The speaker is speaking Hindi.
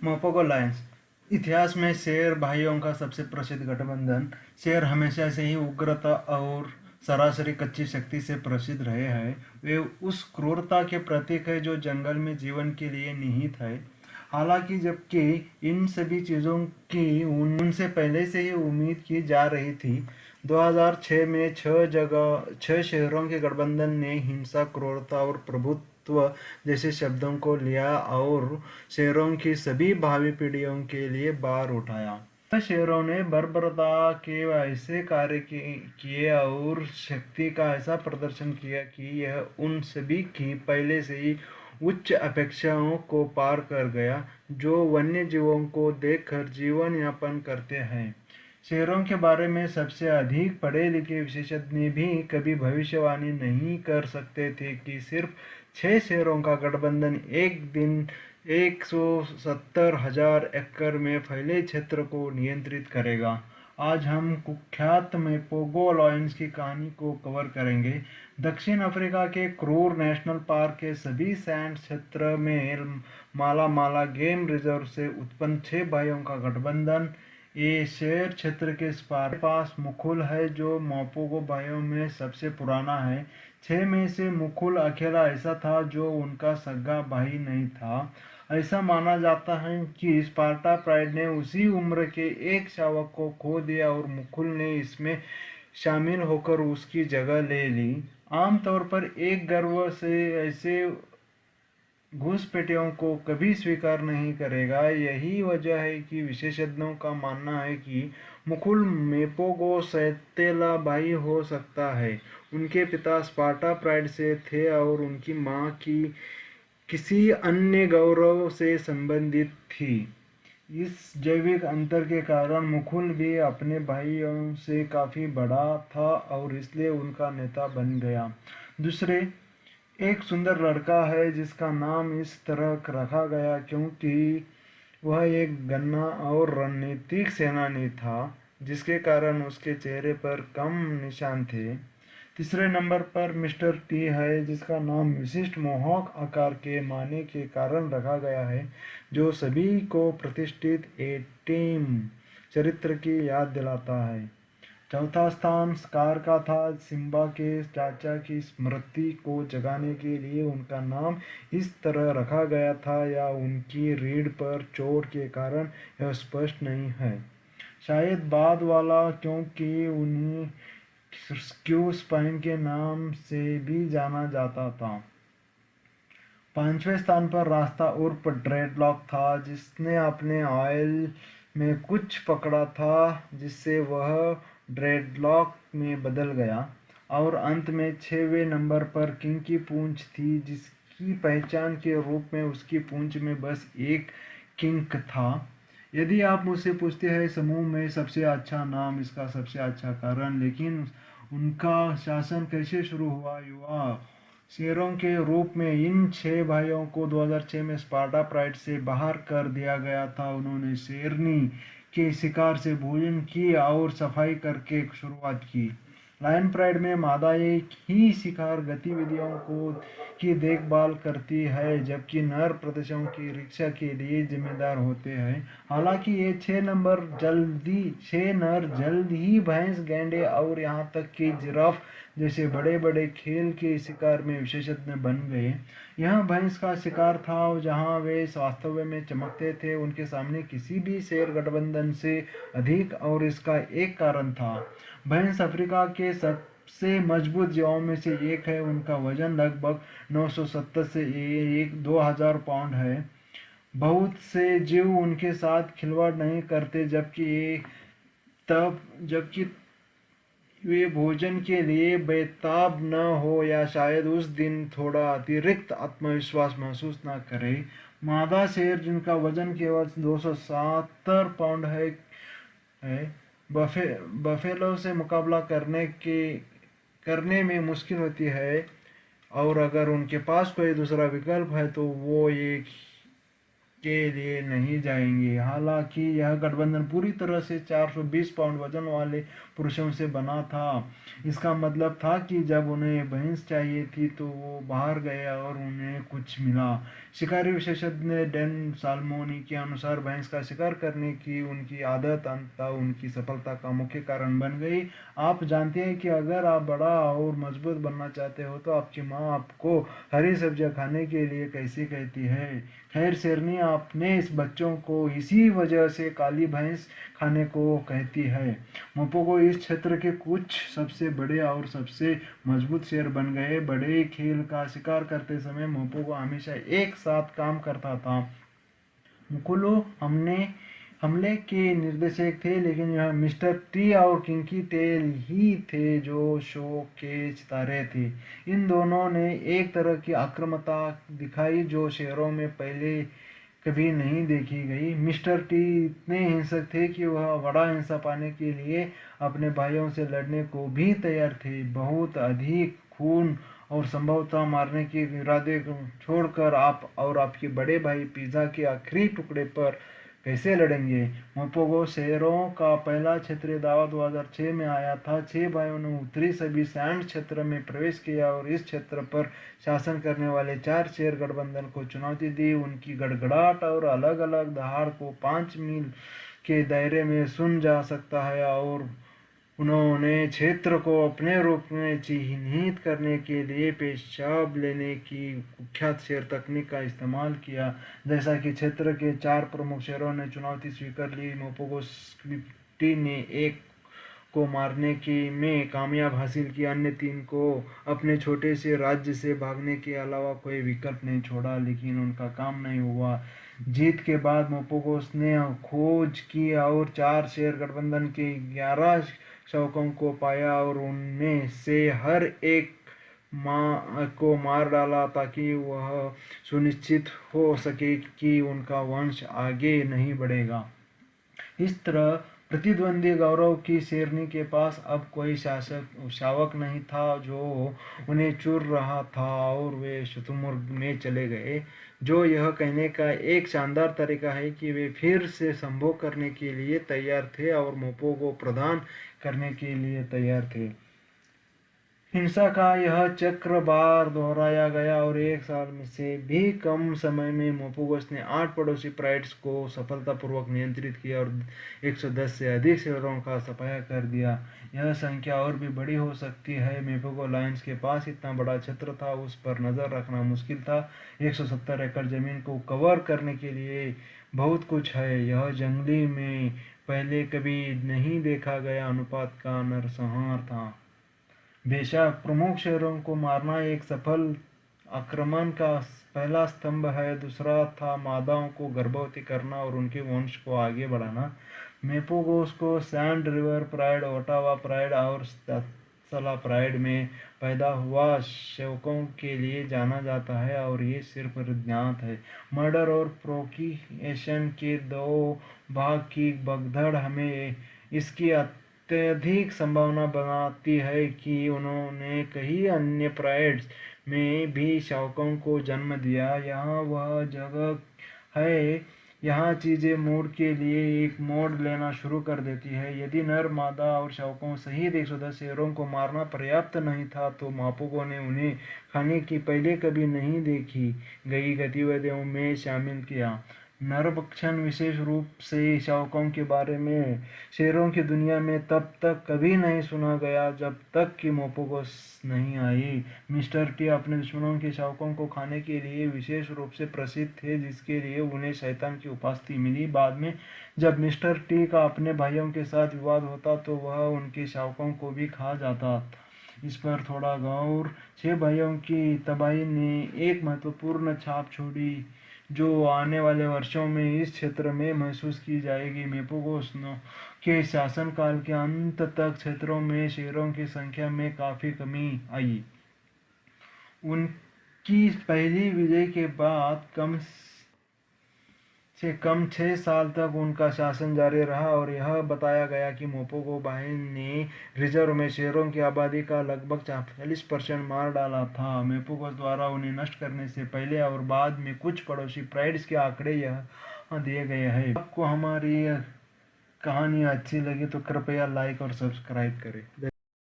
मोपोगो लायंस इतिहास में शेर भाइयों का सबसे प्रसिद्ध गठबंधन। शेर हमेशा से ही उग्रता और सरासरी कच्ची शक्ति से प्रसिद्ध रहे हैं। वे उस क्रूरता के प्रतीक है जो जंगल में जीवन के लिए निहित है। हालांकि जबकि इन सभी चीज़ों की उनसे पहले से ही उम्मीद की जा रही थी, 2006 में छह शहरों के गठबंधन ने हिंसा, क्रूरता और प्रभुत्व जैसे शब्दों को लिया और शहरों की सभी भावी पीढ़ियों के लिए बार उठाया। शेरों ने बर्बरता के ऐसे कार्य किए और शक्ति का ऐसा प्रदर्शन किया कि यह उन सभी की पहले से ही उच्च अपेक्षाओं को पार कर गया जो वन्य जीवों को देखकर जीवन यापन करते हैं। शेरों के बारे में सबसे अधिक पढ़े लिखे विशेषज्ञ भी कभी भविष्यवाणी नहीं कर सकते थे कि सिर्फ 6 शेरों का गठबंधन एक दिन 170,000 एकड़ में फैले क्षेत्र को नियंत्रित करेगा। आज हम कुख्यात मेपोगो लायंस की कहानी को कवर करेंगे। दक्षिण अफ्रीका के क्रूर नेशनल पार्क के सभी सैंड क्षेत्र में माला माला गेम रिजर्व से उत्पन्न 6 भाइयों का गठबंधन। ये शेर क्षेत्र के पास मुकुल है जो मोपोगो भाइयों में सबसे पुराना है। 6 में से मुकुल अकेला ऐसा था जो उनका सगा भाई नहीं था। ऐसा माना जाता है कि स्पार्टा प्राइड ने उसी उम्र के एक शावक को खो दिया और मुकुल ने इसमें शामिल होकर उसकी जगह ले ली। आमतौर पर एक गर्व से ऐसे घुसपैठियों को कभी स्वीकार नहीं करेगा। यही वजह है कि विशेषज्ञों का मानना है कि मुकुल मेपोगो सैतेला भाई हो सकता है। उनके पिता स्पार्टा प्राइड से थे और उनकी मां की किसी अन्य गौरव से संबंधित थी। इस जैविक अंतर के कारण मुकुल भी अपने भाइयों से काफ़ी बड़ा था और इसलिए उनका नेता बन गया। दूसरे एक सुंदर लड़का है जिसका नाम इस तरह रखा गया क्योंकि वह एक गन्ना और रणनीतिक सेनानी था, जिसके कारण उसके चेहरे पर कम निशान थे। तीसरे नंबर पर मिस्टर टी है जिसका नाम विशिष्ट मोहॉक आकार के माने के कारण रखा गया है, जो सभी को प्रतिष्ठित एटीम चरित्र की याद दिलाता है। चौथा स्थान स्कार का था। सिम्बा के चाचा की स्मृति को जगाने के लिए उनका नाम इस तरह रखा गया था या उनकी रीढ़ पर चोट के कारण, यह स्पष्ट नहीं है। शायद बाद वाला, क्योंकि उन्हें स्क्यू स्पाइन के नाम से भी जाना जाता था। 5वें स्थान पर रास्ता उर्फ ड्रेडलॉक था, जिसने अपने ऑयल में कुछ पकड़ा था जिससे वह ड्रेडलॉक में बदल गया। और अंत में 6वें नंबर पर किंग की पूंछ थी, जिसकी पहचान के रूप में उसकी पूंछ में बस एक किंक था। यदि आप मुझसे पूछते हैं समूह में सबसे अच्छा नाम, इसका सबसे अच्छा कारण, लेकिन उनका शासन कैसे शुरू हुआ, युवा शेरों के रूप में इन 6 भाइयों को 2006 में स्पार्टा प्राइड से बाहर कर दिया गया था। उन्होंने शेरनी के शिकार से भोजन की और सफाई करके शुरुआत की। लायन प्राइड में मादा एक ही शिकार गतिविधियों को की देखभाल करती है, जबकि नर प्रदेशों की रक्षा के लिए जिम्मेदार होते हैं। हालांकि ये 6 नर जल्द ही भैंस, गैंडे और यहाँ तक कि जिराफ जैसे बड़े बड़े खेल के शिकार में विशेषज्ञ बन गए। यह भैंस का शिकार था जहाँ वे वास्तव में चमकते थे उनके सामने किसी भी शेर गठबंधन से अधिक, और इसका एक कारण था। भैंस अफ्रीका के सबसे मजबूत जीवों में से एक है। उनका वजन लगभग 970 से 2000 पाउंड है। बहुत से जीव उनके साथ खिलवाड़ नहीं करते, जबकि वे भोजन के लिए बेताब न हो या शायद उस दिन थोड़ा अतिरिक्त आत्मविश्वास महसूस न करें। मादा शेर, जिनका वजन केवल 270 पाउंड है, बफेलो से मुकाबला करने में मुश्किल होती है, और अगर उनके पास कोई दूसरा विकल्प है तो वो एक के लिए नहीं जाएंगे। हालांकि यह गठबंधन पूरी तरह से 420 पाउंड वजन वाले पुरुषों से बना था। इसका मतलब था कि जब उन्हें भैंस चाहिए थी तो वो बाहर गए और उन्हें कुछ मिला। शिकारी विशेषज्ञ डैन साल्मोनी के अनुसार भैंस का शिकार करने की उनकी आदत अंततः उनकी सफलता का मुख्य कारण बन गई। आप जानते हैं कि अगर आप बड़ा और मजबूत बनना चाहते हो तो आपकी माँ आपको हरी सब्जियां खाने के लिए कैसे कहती है। खैर शेरनी अपने इस बच्चों को इसी वजह से काली भैंस खाने को कहती है। मोपोगो इस क्षेत्र के कुछ सबसे बड़े और सबसे मजबूत शेर बन गए। बड़े खेल का शिकार करते समय मोपोगो हमेशा एक साथ काम करता था। मुकुलो हमले के निर्देशक थे, लेकिन यह मिस्टर टी और किंकी टेल ही थे जो शो के सितारे थे। इन दोनों ने एक तरह की आक्रामकता दिखाई जो शेरों में पहले कभी नहीं देखी गई। मिस्टर टी इतने हिंसक थे कि वह बड़ा हिस्सा पाने के लिए अपने भाइयों से लड़ने को भी तैयार थे। बहुत अधिक खून और संभवतः मारने के इरादे छोड़कर आप और आपके बड़े भाई पिज़्ज़ा के आखिरी टुकड़े पर कैसे लड़ेंगे। मोपोगो शेरों का पहला क्षेत्रीय दावा 2006 में आया था। 6 भाइयों ने उत्तरी सभी सैंड क्षेत्र में प्रवेश किया और इस क्षेत्र पर शासन करने वाले 4 शेर गठबंधन को चुनौती दी। उनकी गड़गड़ाहट और अलग अलग दहाड़ को 5 मील के दायरे में सुन जा सकता है और उन्होंने क्षेत्र को अपने रूप में चिह्नित करने के लिए पेशाब लेने की कुख्यात शेर तकनीक का इस्तेमाल किया। जैसा कि क्षेत्र के 4 प्रमुख शेरों ने चुनौती स्वीकार ली, मोपोगो स्क्विफ्टी ने एक को मारने की में कामयाब हासिल की। अन्य 3 को अपने छोटे से राज्य से भागने के अलावा कोई विकल्प नहीं छोड़ा, लेकिन उनका काम नहीं हुआ। जीत के बाद मोपोगोस ने खोज की और 4 शेर गठबंधन के 11 शवकों को पाया और उनमें से हर एक को मार डाला ताकि वह सुनिश्चित हो सके कि उनका वंश आगे नहीं बढ़ेगा। इस तरह प्रतिद्वंदी गौरव की शेरनी के पास अब कोई शावक नहीं था जो उन्हें चुर रहा था और वे शुतुरमुर्ग में चले गए, जो यह कहने का एक शानदार तरीका है कि वे फिर से संभोग करने के लिए तैयार थे और मोपो को प्रदान करने के लिए तैयार थे। हिंसा का यह चक्र बार दोहराया गया और 1 साल से भी कम समय में मोपोगस ने 8 पड़ोसी प्राइड्स को सफलतापूर्वक नियंत्रित किया और 110 से अधिक शेरों का सफाया कर दिया। यह संख्या और भी बड़ी हो सकती है। मोपोगो लायंस के पास इतना बड़ा क्षेत्र था, उस पर नज़र रखना मुश्किल था। 170 एकड़ जमीन को कवर करने के लिए बहुत कुछ है। यह जंगली में पहले कभी नहीं देखा गया अनुपात का नरसंहार था। बेशक प्रमुख शेरों को मारना एक सफल आक्रमण का पहला स्तंभ है। दूसरा था मादाओं को गर्भवती करना और उनके वंश को आगे बढ़ाना। मेपोगोस को sand river pride, Ottawa pride और सला प्राइड में पैदा हुआ सेवकों के लिए जाना जाता है और ये सिर्फ ज्ञात है। मर्डर और प्रोक्रिएशन के 2 भाग की भगदड़ हमें इसकी अत्यधिक संभावना बनाती है कि उन्होंने कई अन्य प्राइड्स में भी शावकों को जन्म दिया। यहाँ वह जगह है यहाँ चीज़ें मूड के लिए एक मोड़ लेना शुरू कर देती है। यदि नर, मादा और शावकों सहित 110 शेरों को मारना पर्याप्त नहीं था तो मापुको ने उन्हें खाने की पहले कभी नहीं देखी गई गतिविधियों में शामिल किया। नरभक्षण विशेष रूप से शावकों के बारे में शेरों की दुनिया में तब तक कभी नहीं सुना गया जब तक कि मोपोगोस नहीं आई। मिस्टर टी अपने दुश्मनों के शावकों को खाने के लिए विशेष रूप से प्रसिद्ध थे, जिसके लिए उन्हें शैतान की उपाधि मिली। बाद में जब मिस्टर टी का अपने भाइयों के साथ विवाद होता तो वह उनके शावकों को भी खा जाता। इस पर थोड़ा गौर। 6 भाइयों की तबाही ने एक महत्वपूर्ण छाप छोड़ी जो आने वाले वर्षों में इस क्षेत्र में महसूस की जाएगी। मेपोगोस के शासनकाल के अंत तक क्षेत्रों में शेरों की संख्या में काफ़ी कमी आई। उनकी पहली विजय के बाद कम से कम 6 साल तक उनका शासन जारी रहा और यह बताया गया कि मोपोगो बाई ने रिजर्व में शेरों की आबादी का लगभग 40% मार डाला था। मोपोगो द्वारा उन्हें नष्ट करने से पहले और बाद में कुछ पड़ोसी प्राइड्स के आंकड़े यहाँ दिए गए हैं। आपको हमारी कहानी अच्छी लगी तो कृपया लाइक और सब्सक्राइब करें।